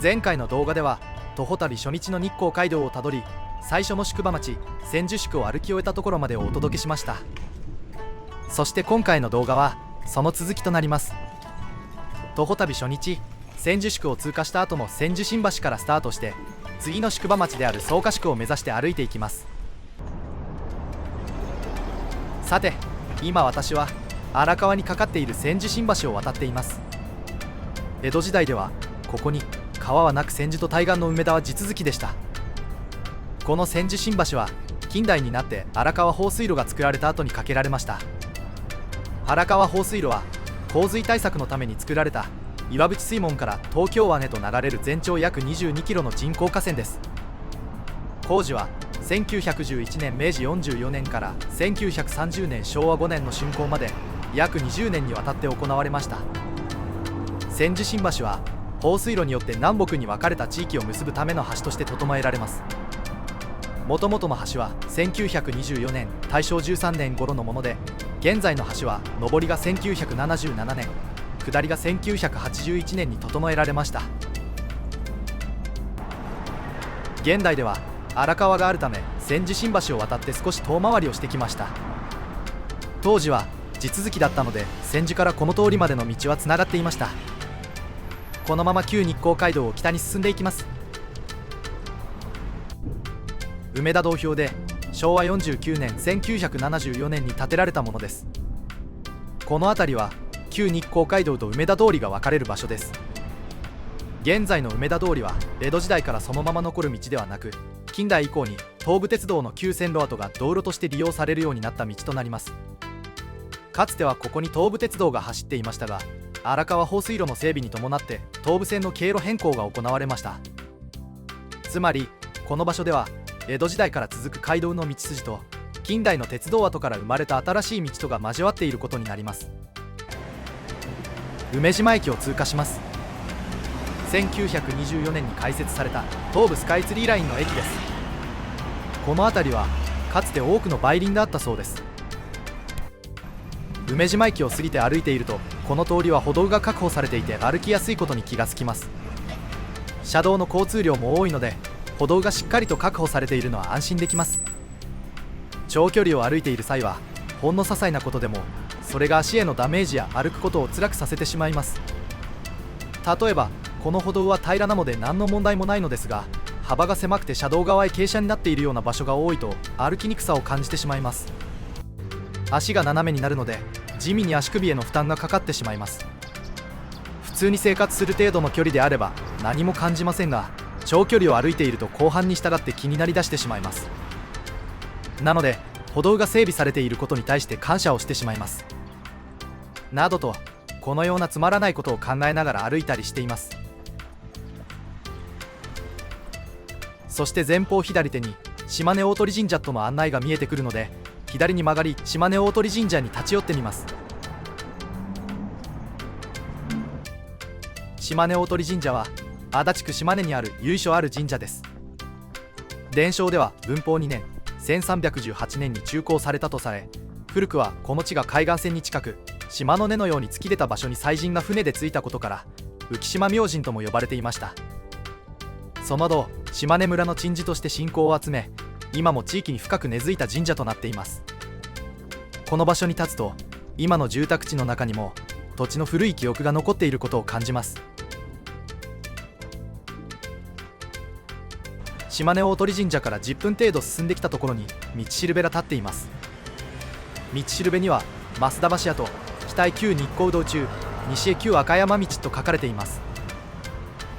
前回の動画では徒歩旅初日の日光街道をたどり、最初の宿場町千住宿を歩き終えたところまでをお届けしました。そして今回の動画はその続きとなります。徒歩旅初日、千住宿を通過した後の千住新橋からスタートして、次の宿場町である草加宿を目指して歩いていきます。さて、今私は荒川にかかっている千住新橋を渡っています。江戸時代ではここに川はなく、千住と対岸の梅田は地続きでした。この千住新橋は近代になって荒川放水路が作られた後に架けられました。荒川放水路は洪水対策のために作られた岩淵水門から東京湾へと流れる全長約22キロの人工河川です。工事は1911年明治44年から1930年昭和5年の竣工まで約20年にわたって行われました。千住新橋は放水路によって南北に分かれた地域を結ぶための橋として整えられます。もともとの橋は1924年大正13年頃のもので、現在の橋は上りが1977年、下りが1981年に整えられました。現代では荒川があるため千住新橋を渡って少し遠回りをしてきました。当時は地続きだったので、千住からこの通りまでの道はつながっていました。このまま旧日光街道を北に進んでいきます。梅田道標で昭和49年1974年に建てられたものです。この辺りは旧日光街道と梅田通りが分かれる場所です。現在の梅田通りは江戸時代からそのまま残る道ではなく、近代以降に東武鉄道の旧線路跡が道路として利用されるようになった道となります。かつてはここに東武鉄道が走っていましたが、荒川放水路の整備に伴って東武線の経路変更が行われました。つまりこの場所では江戸時代から続く街道の道筋と近代の鉄道跡から生まれた新しい道とが交わっていることになります。梅島駅を通過します。1924年に開設された東武スカイツリーラインの駅です。この辺りはかつて多くの梅林があったそうです。梅島駅を過ぎて歩いていると、この通りは歩道が確保されていて歩きやすいことに気がつきます。車道の交通量も多いので、歩道がしっかりと確保されているのは安心できます。長距離を歩いている際はほんの些細なことでもそれが足へのダメージや歩くことを辛くさせてしまいます。例えばこの歩道は平らなので何の問題もないのですが、幅が狭くて車道側へ傾斜になっているような場所が多いと歩きにくさを感じてしまいます。足が斜めになるので地味に足首への負担がかかってしまいます。普通に生活する程度の距離であれば何も感じませんが、長距離を歩いていると後半に従って気になりだしてしまいます。なので歩道が整備されていることに対して感謝をしてしまいます。などとこのようなつまらないことを考えながら歩いたりしています。そして前方左手に島根大鳥神社との案内が見えてくるので、左に曲がり島根大鳥神社に立ち寄ってみます。島根大鳥神社は足立区島根にある由緒ある神社です。伝承では文法2年1318年に築工されたとされ、古くはこの地が海岸線に近く、島の根のように突き出た場所に祭神が船で着いたことから浮島明神とも呼ばれていました。その後島根村の鎮守として信仰を集め、今も地域に深く根付いた神社となっています。この場所に立つと今の住宅地の中にも土地の古い記憶が残っていることを感じます。島根大鳥神社から10分程度進んできたところに道しるべが立っています。道しるべには増田橋跡、北へ旧日光道中、西へ旧赤山道と書かれています。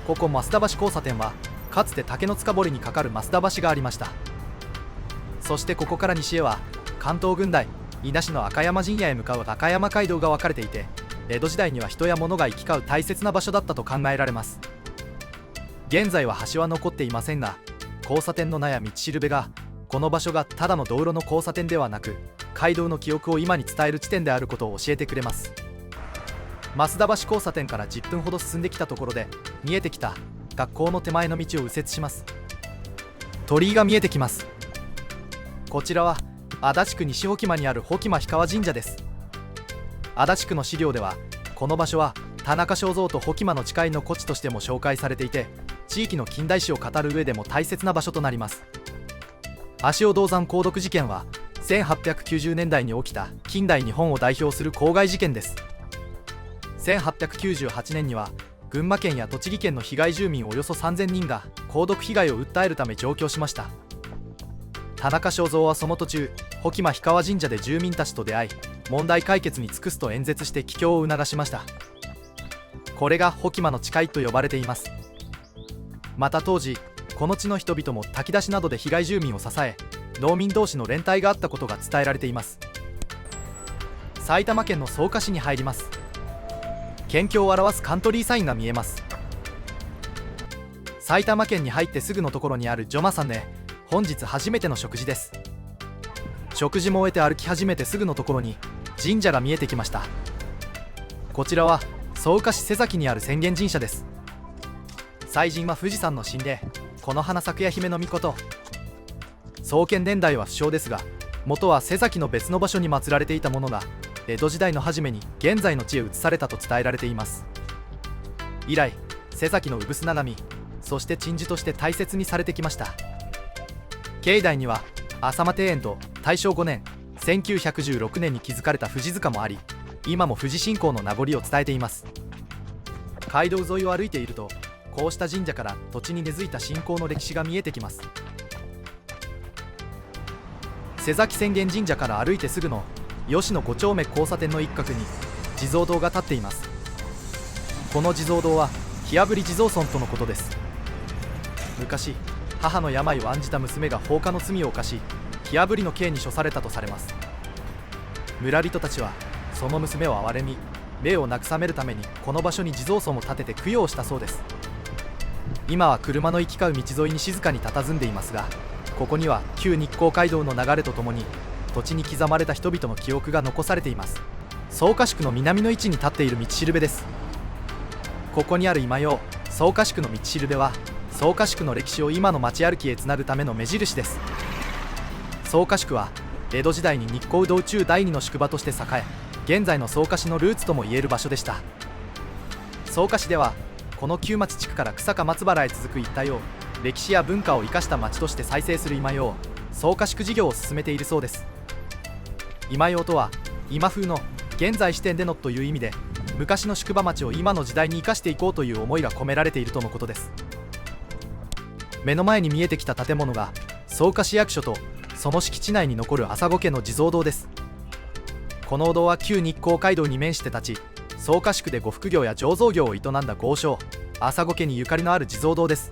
ここ増田橋交差点はかつて竹の塚堀に架かる増田橋がありました。そしてここから西へは関東郡代伊那市の赤山神社へ向かう赤山街道が分かれていて、江戸時代には人や物が行き交う大切な場所だったと考えられます。現在は橋は残っていませんが、交差点の名や道しるべがこの場所がただの道路の交差点ではなく、街道の記憶を今に伝える地点であることを教えてくれます。増田橋交差点から10分ほど進んできたところで見えてきた学校の手前の道を右折します。鳥居が見えてきます。こちらは足立区西保木間にある保木間氷川神社です。足立区の資料ではこの場所は田中正造と保木間の誓いの故地としても紹介されていて、地域の近代史を語る上でも大切な場所となります。足尾銅山鉱毒事件は1890年代に起きた近代日本を代表する公害事件です。1898年には群馬県や栃木県の被害住民およそ3000人が鉱毒被害を訴えるため上京しました。田中正造はその途中、保木間氷川神社で住民たちと出会い、問題解決に尽くすと演説して帰郷を促しました。これが保木間の誓いと呼ばれています。また当時、この地の人々も炊き出しなどで被害住民を支え、農民同士の連帯があったことが伝えられています。埼玉県の草加市に入ります。県境を表すカントリーサインが見えます。埼玉県に入ってすぐのところにあるジョマさんで、本日初めての食事です。食事も終えて歩き始めてすぐのところに神社が見えてきました。こちらは草加市瀬崎にある浅間神社です。祭神は富士山の神霊、この花咲夜姫の御事。創建年代は不詳ですが、元は瀬崎の別の場所に祀られていたものが江戸時代の初めに現在の地へ移されたと伝えられています。以来、瀬崎の産砂神、そして鎮守として大切にされてきました。境内には浅間庭園と大正5年1916年に築かれた富士塚もあり、今も富士信仰の名残を伝えています。街道沿いを歩いていると、こうした神社から土地に根付いた信仰の歴史が見えてきます。瀬崎浅間神社から歩いてすぐの吉野5丁目交差点の一角に地蔵堂が建っています。この地蔵堂は火炙り地蔵尊とのことです。昔、母の病を案じた娘が放火の罪を犯し、火炙りの刑に処されたとされます。村人たちはその娘を憐れみ、霊を慰めるためにこの場所に地蔵尊を建てて供養したそうです。今は車の行き交う道沿いに静かに佇んでいますが、ここには旧日光街道の流れとともに土地に刻まれた人々の記憶が残されています。草加宿の南の位置に立っている道しるべです。ここにある今用草加宿の道しるべは、草加宿の歴史を今の街歩きへつなぐための目印です。草加宿は江戸時代に日光道中第二の宿場として栄え、現在の草加市のルーツともいえる場所でした。草加市ではこの旧町地区から草加松原へ続く一帯を歴史や文化を生かした町として再生する今用草加宿事業を進めているそうです。今用とは今風の現在視点でのという意味で、昔の宿場町を今の時代に生かしていこうという思いが込められているとのことです。目の前に見えてきた建物が草加市役所とその敷地内に残る朝御家の地蔵堂です。このお堂は旧日光街道に面して立ち、草加宿で呉服業や醸造業を営んだ豪商朝御家にゆかりのある地蔵堂です。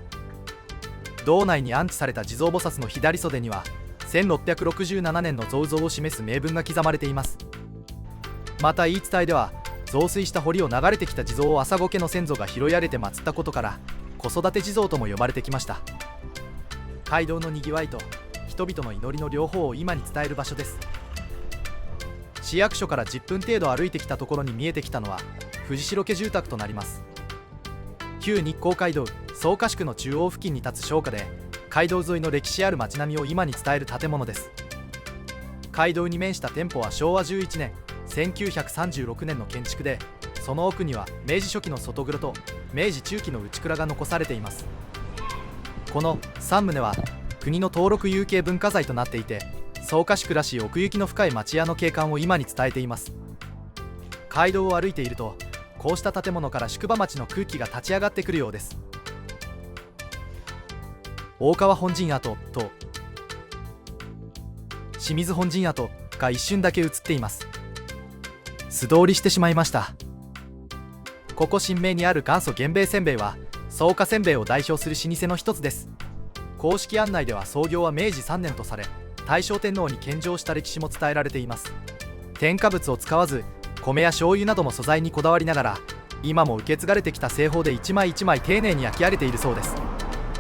堂内に安置された地蔵菩薩の左袖には1667年の造像を示す銘文が刻まれています。また言い伝えでは、増水した堀を流れてきた地蔵を朝御家の先祖が拾い上げて祀ったことから子育て地蔵とも呼ばれてきました。街道のにぎわいと人々の祈りの両方を今に伝える場所です。市役所から10分程度歩いてきたところに見えてきたのは藤代家住宅となります。旧日光街道草加宿の中央付近に立つ商家で、街道沿いの歴史ある街並みを今に伝える建物です。街道に面した店舗は昭和11年1936年の建築で、その奥には明治初期の外蔵と明治中期の内蔵が残されています。この3棟は国の登録有形文化財となっていて、草加宿らしい奥行きの深い町屋の景観を今に伝えています。街道を歩いていると、こうした建物から宿場町の空気が立ち上がってくるようです。大川本陣跡と清水本陣跡が一瞬だけ映っています。素通りしてしまいました。ここ新名にある元祖源兵衛せんべいは草加せんべいを代表する老舗の一つです。公式案内では創業は明治3年とされ、大正天皇に献上した歴史も伝えられています。添加物を使わず、米や醤油などの素材にこだわりながら、今も受け継がれてきた製法で一枚一枚丁寧に焼き上げているそうです。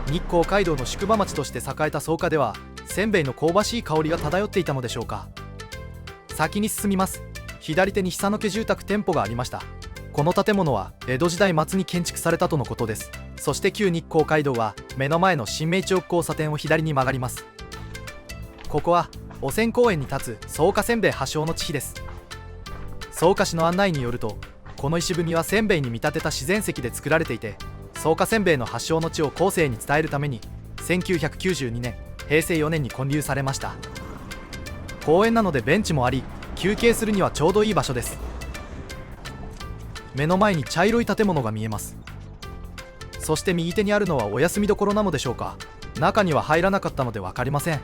日光街道の宿場町として栄えた草加では、せんべいの香ばしい香りが漂っていたのでしょうか。先に進みます。左手に久野家住宅店舗がありました。この建物は江戸時代末に建築されたとのことです。そして旧日光街道は目の前の新明地奥交差点を左に曲がります。ここは御仙公園に立つ草加せんべい発祥の地です。草加市の案内によると、この石踏みはせんべいに見立てた自然石で作られていて、草加せんべいの発祥の地を後世に伝えるために1992年平成4年に建立されました。公園なのでベンチもあり、休憩するにはちょうどいい場所です。目の前に茶色い建物が見えます。そして右手にあるのはお休み処なのでしょうか。中には入らなかったので分かりません。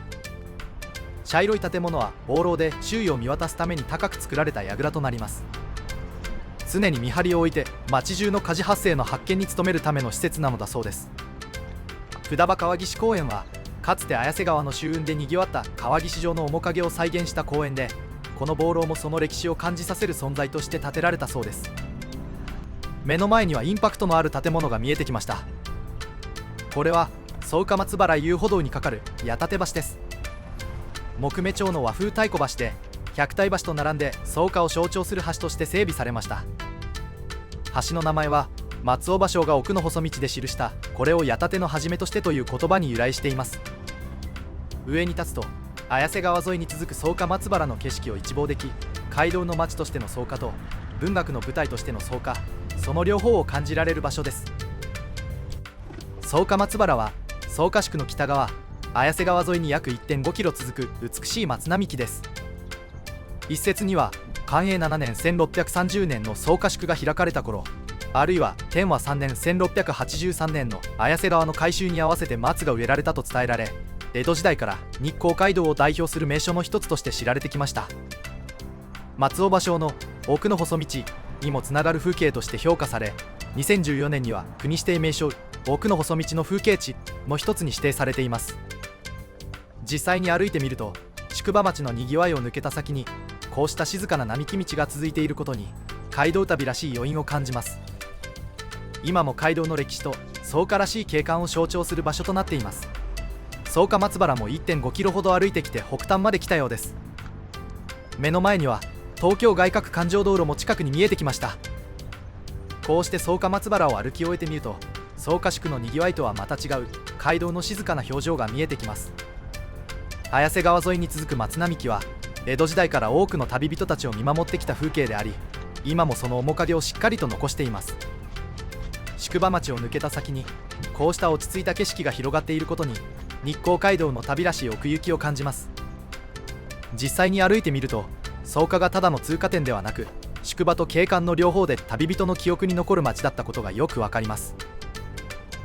茶色い建物は防廊で周囲を見渡すために高く作られた櫓となります。常に見張りを置いて町中の火事発生の発見に努めるための施設なのだそうです。札場川岸公園はかつて綾瀬川の舟運でにぎわった川岸上の面影を再現した公園で、この防廊もその歴史を感じさせる存在として建てられたそうです。目の前にはインパクトのある建物が見えてきました。これは草加松原遊歩道に架かる矢立橋です。木目調の和風太鼓橋で百体橋と並んで草加を象徴する橋として整備されました。橋の名前は松尾芭蕉が奥の細道で記したこれを矢立の始めとしてという言葉に由来しています。上に立つと綾瀬川沿いに続く草加松原の景色を一望でき、街道の町としての草加と文学の舞台としての草加、その両方を感じられる場所です。草加松原は草加宿の北側、綾瀬川沿いに約 1.5 キロ続く美しい松並木です。一説には寛永7年1630年の草加宿が開かれた頃、あるいは天和3年1683年の綾瀬川の改修に合わせて松が植えられたと伝えられ、江戸時代から日光街道を代表する名所の一つとして知られてきました。松尾芭蕉の奥の細道にもつながる風景として評価され、2014年には国指定名所奥の細道の風景地の一つに指定されています。実際に歩いてみると、宿場町のにぎわいを抜けた先にこうした静かな並木道が続いていることに街道旅らしい余韻を感じます。今も街道の歴史と草加らしい景観を象徴する場所となっています。草加松原も 1.5 キロほど歩いてきて北端まで来たようです。目の前には東京外郭環状道路も近くに見えてきました。こうして草加松原を歩き終えてみると、草加宿のにぎわいとはまた違う街道の静かな表情が見えてきます。綾瀬川沿いに続く松並木は江戸時代から多くの旅人たちを見守ってきた風景であり、今もその面影をしっかりと残しています。宿場町を抜けた先にこうした落ち着いた景色が広がっていることに、日光街道の旅らしい奥行きを感じます。実際に歩いてみると、草加がただの通過点ではなく、宿場と景観の両方で旅人の記憶に残る街だったことがよくわかります。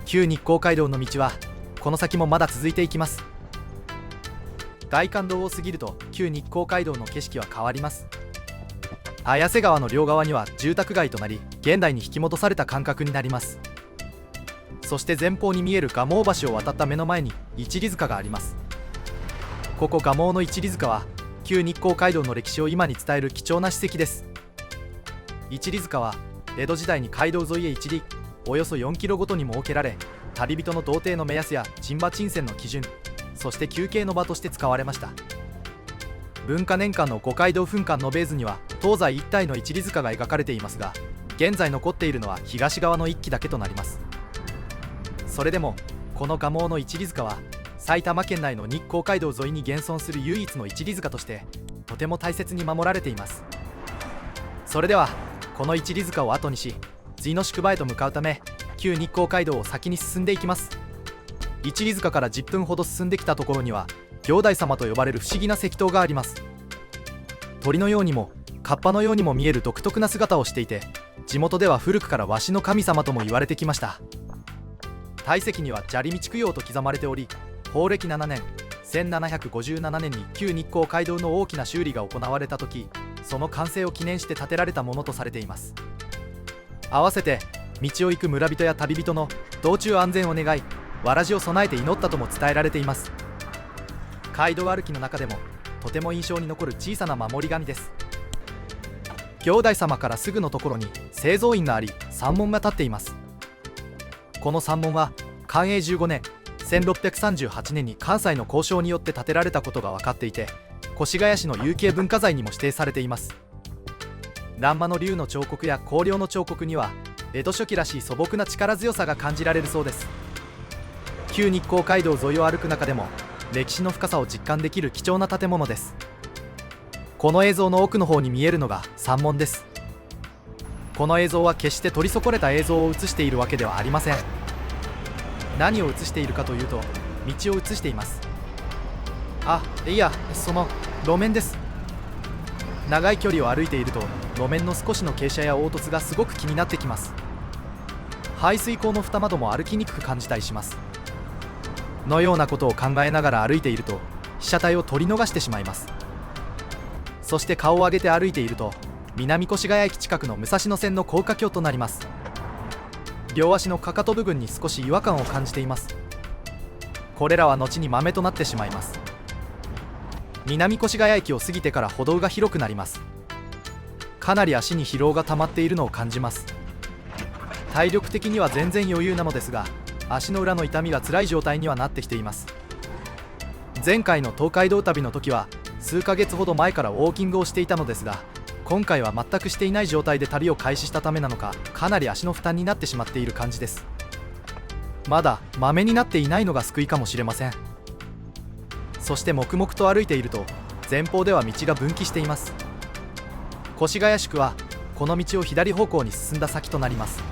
旧日光街道の道はこの先もまだ続いていきます。外環道を過ぎると旧日光街道の景色は変わります。綾瀬川の両側には住宅街となり、現代に引き戻された感覚になります。そして前方に見える蒲生橋を渡った目の前に一里塚があります。ここ蒲生の一里塚は旧日光街道の歴史を今に伝える貴重な史跡です。一里塚は江戸時代に街道沿いへ一里およそ4キロごとに設けられ、旅人の童貞の目安や鎮馬鎮泉の基準、そして休憩の場として使われました。文化年間の五街道噴火のベーズには東西一体の一里塚が描かれていますが、現在残っているのは東側の一基だけとなります。それでもこの蒲生の一里塚は埼玉県内の日光街道沿いに現存する唯一の一里塚としてとても大切に守られています。それではこの一里塚を後にし、次の宿場へと向かうため旧日光街道を先に進んでいきます。一里塚から10分ほど進んできたところには行代様と呼ばれる不思議な石塔があります。鳥のようにもカッパのようにも見える独特な姿をしていて、地元では古くからわしの神様とも言われてきました。大石には砂利道供養と刻まれており、宝暦7年1757年に旧日光街道の大きな修理が行われた時、その完成を記念して建てられたものとされています。合わせて道を行く村人や旅人の道中安全を願い、わらじを備えて祈ったとも伝えられています。街道歩きの中でもとても印象に残る小さな守り神です。行代様からすぐのところに清蔵院があり、山門が立っています。この山門は寛永15年1638年に関西の交渉によって建てられたことが分かっていて、越谷市の有形文化財にも指定されています。欄間の竜の彫刻や光陵の彫刻には江戸初期らしい素朴な力強さが感じられるそうです。旧日光街道沿いを歩く中でも歴史の深さを実感できる貴重な建物です。この映像の奥の方に見えるのが山門です。この映像は決して取り損ねた映像を映しているわけではありません。何を映しているかというと、道を映しています。あ、いや、その路面です。長い距離を歩いていると、路面の少しの傾斜や凹凸がすごく気になってきます。排水溝の蓋窓も歩きにくく感じたりします。のようなことを考えながら歩いていると、被写体を取り逃してしまいます。そして顔を上げて歩いていると、南越谷駅近くの武蔵野線の高架橋となります。両足のかかと部分に少し違和感を感じています。これらは後に豆となってしまいます。南越谷駅を過ぎてから歩道が広くなります。かなり足に疲労が溜まっているのを感じます。体力的には全然余裕なのですが、足の裏の痛みが辛い状態にはなってきています。前回の東海道旅の時は数ヶ月ほど前からウォーキングをしていたのですが、今回は全くしていない状態で旅を開始したためなのか、かなり足の負担になってしまっている感じです。まだマメになっていないのが救いかもしれません。そして黙々と歩いていると、前方では道が分岐しています。越谷宿はこの道を左方向に進んだ先となります。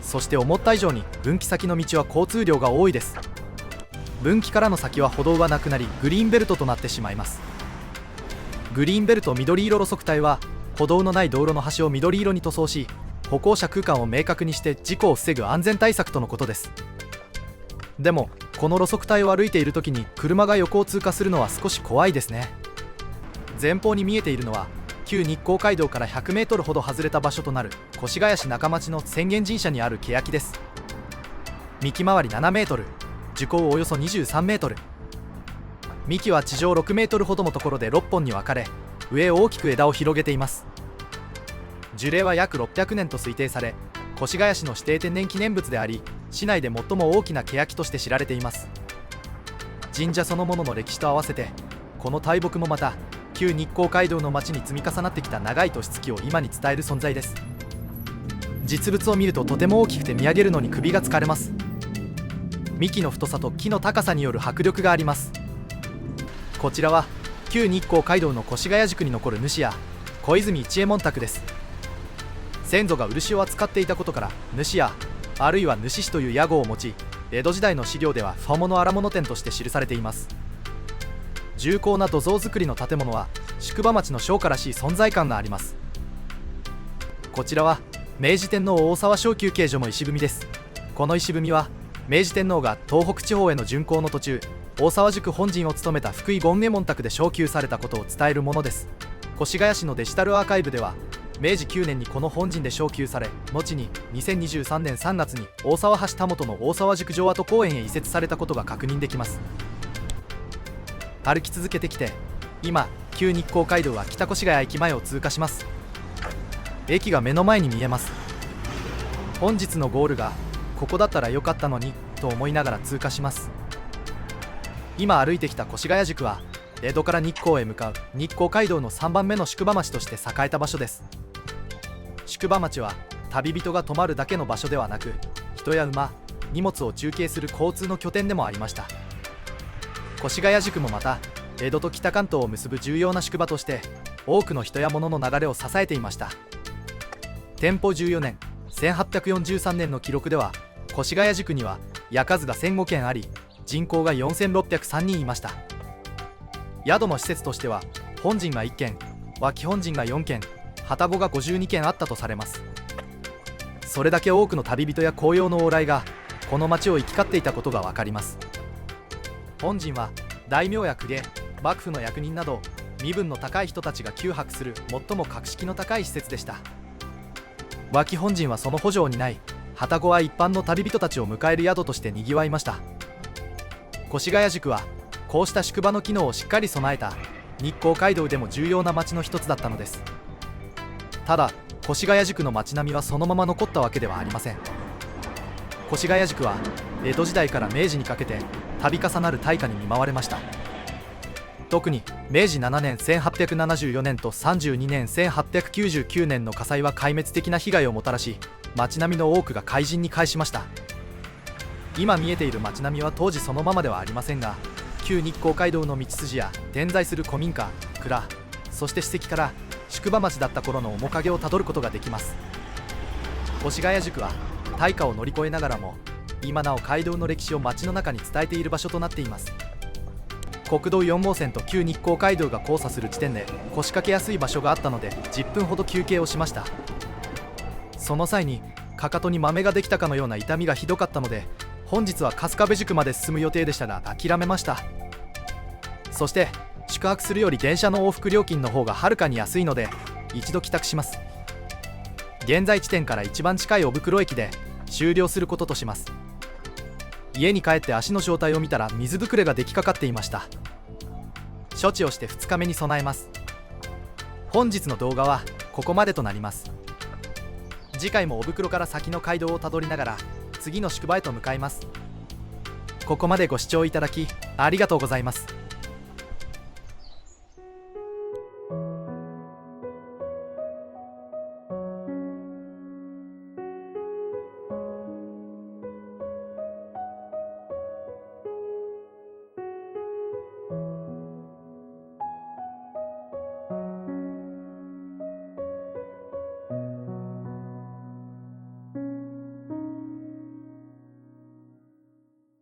そして思った以上に分岐先の道は交通量が多いです。分岐からの先は歩道がなくなり、グリーンベルトとなってしまいます。グリーンベルト緑色路側帯は歩道のない道路の端を緑色に塗装し、歩行者空間を明確にして事故を防ぐ安全対策とのことです。でもこの路側帯を歩いている時に車が横を通過するのは少し怖いですね。前方に見えているのは旧日光街道から100メートルほど外れた場所となる越谷市中町の浅間神社にある欅です。幹回り7メートル、樹高およそ23メートル。幹は地上6メートルほどのところで6本に分かれ、上大きく枝を広げています。樹齢は約600年と推定され、越谷市の指定天然記念物であり、市内で最も大きな欅として知られています。神社そのものの歴史と合わせて、この大木もまた旧日光街道の町に積み重なってきた長い年月を今に伝える存在です。実物を見るととても大きくて見上げるのに首が疲れます。幹の太さと木の高さによる迫力があります。こちらは旧日光街道の越谷宿に残る主や小泉一右衛門宅です。先祖が漆を扱っていたことから、主やあるいは主師という屋号を持ち、江戸時代の資料では不物荒物店として記されています。重厚な土蔵造りの建物は宿場町の商家らしい存在感があります。こちらは明治天皇大沢小休憩所の石踏みです。この石踏みは明治天皇が東北地方への巡行の途中、大沢宿本陣を務めた福井権右衛門宅で昇給されたことを伝えるものです。越谷市のデジタルアーカイブでは、明治9年にこの本陣で昇給され、後に2023年3月に大沢橋田元の大沢宿城跡公園へ移設されたことが確認できます。歩き続けてきて、今旧日光街道は北越谷駅前を通過します。駅が目の前に見えます。本日のゴールがここだったらよかったのにと思いながら通過します。今歩いてきた越谷宿は江戸から日光へ向かう日光街道の3番目の宿場町として栄えた場所です。宿場町は旅人が泊まるだけの場所ではなく、人や馬、荷物を中継する交通の拠点でもありました。越谷宿もまた江戸と北関東を結ぶ重要な宿場として多くの人や物の流れを支えていました。天保14年1843年の記録では、越谷宿には家数が1005軒あり、人口が4603人いました。宿の施設としては本陣が1軒、脇本陣が4軒、旅籠が52軒あったとされます。それだけ多くの旅人や公用の往来がこの町を行き交っていたことが分かります。本陣は大名や公家、幕府の役人など身分の高い人たちが休泊する最も格式の高い施設でした。脇本陣はその補助を担い、旅籠は一般の旅人たちを迎える宿としてにぎわいました。越谷宿はこうした宿場の機能をしっかり備えた日光街道でも重要な町の一つだったのです。ただ越谷宿の町並みはそのまま残ったわけではありません。越谷宿は江戸時代から明治にかけて度重なる大火に見舞われました。特に明治7年1874年と32年1899年の火災は壊滅的な被害をもたらし、町並みの多くが灰燼に返しました。今見えている町並みは当時そのままではありませんが、旧日光街道の道筋や点在する古民家、蔵、そして史跡から宿場町だった頃の面影をたどることができます。越谷宿は大火を乗り越えながらも今なお街道の歴史を街の中に伝えている場所となっています。国道4号線と旧日光街道が交差する地点で腰掛けやすい場所があったので10分ほど休憩をしました。その際にかかとに豆ができたかのような痛みがひどかったので、本日は春日部宿まで進む予定でしたが諦めました。そして宿泊するより電車の往復料金の方がはるかに安いので一度帰宅します。現在地点から一番近い小袋駅で終了することとします。家に帰って足の状態を見たら水ぶくれができかかっていました。処置をして2日目に備えます。本日の動画はここまでとなります。次回も小袋から先の街道をたどりながら次の宿場へと向かいます。ここまでご視聴いただきありがとうございます。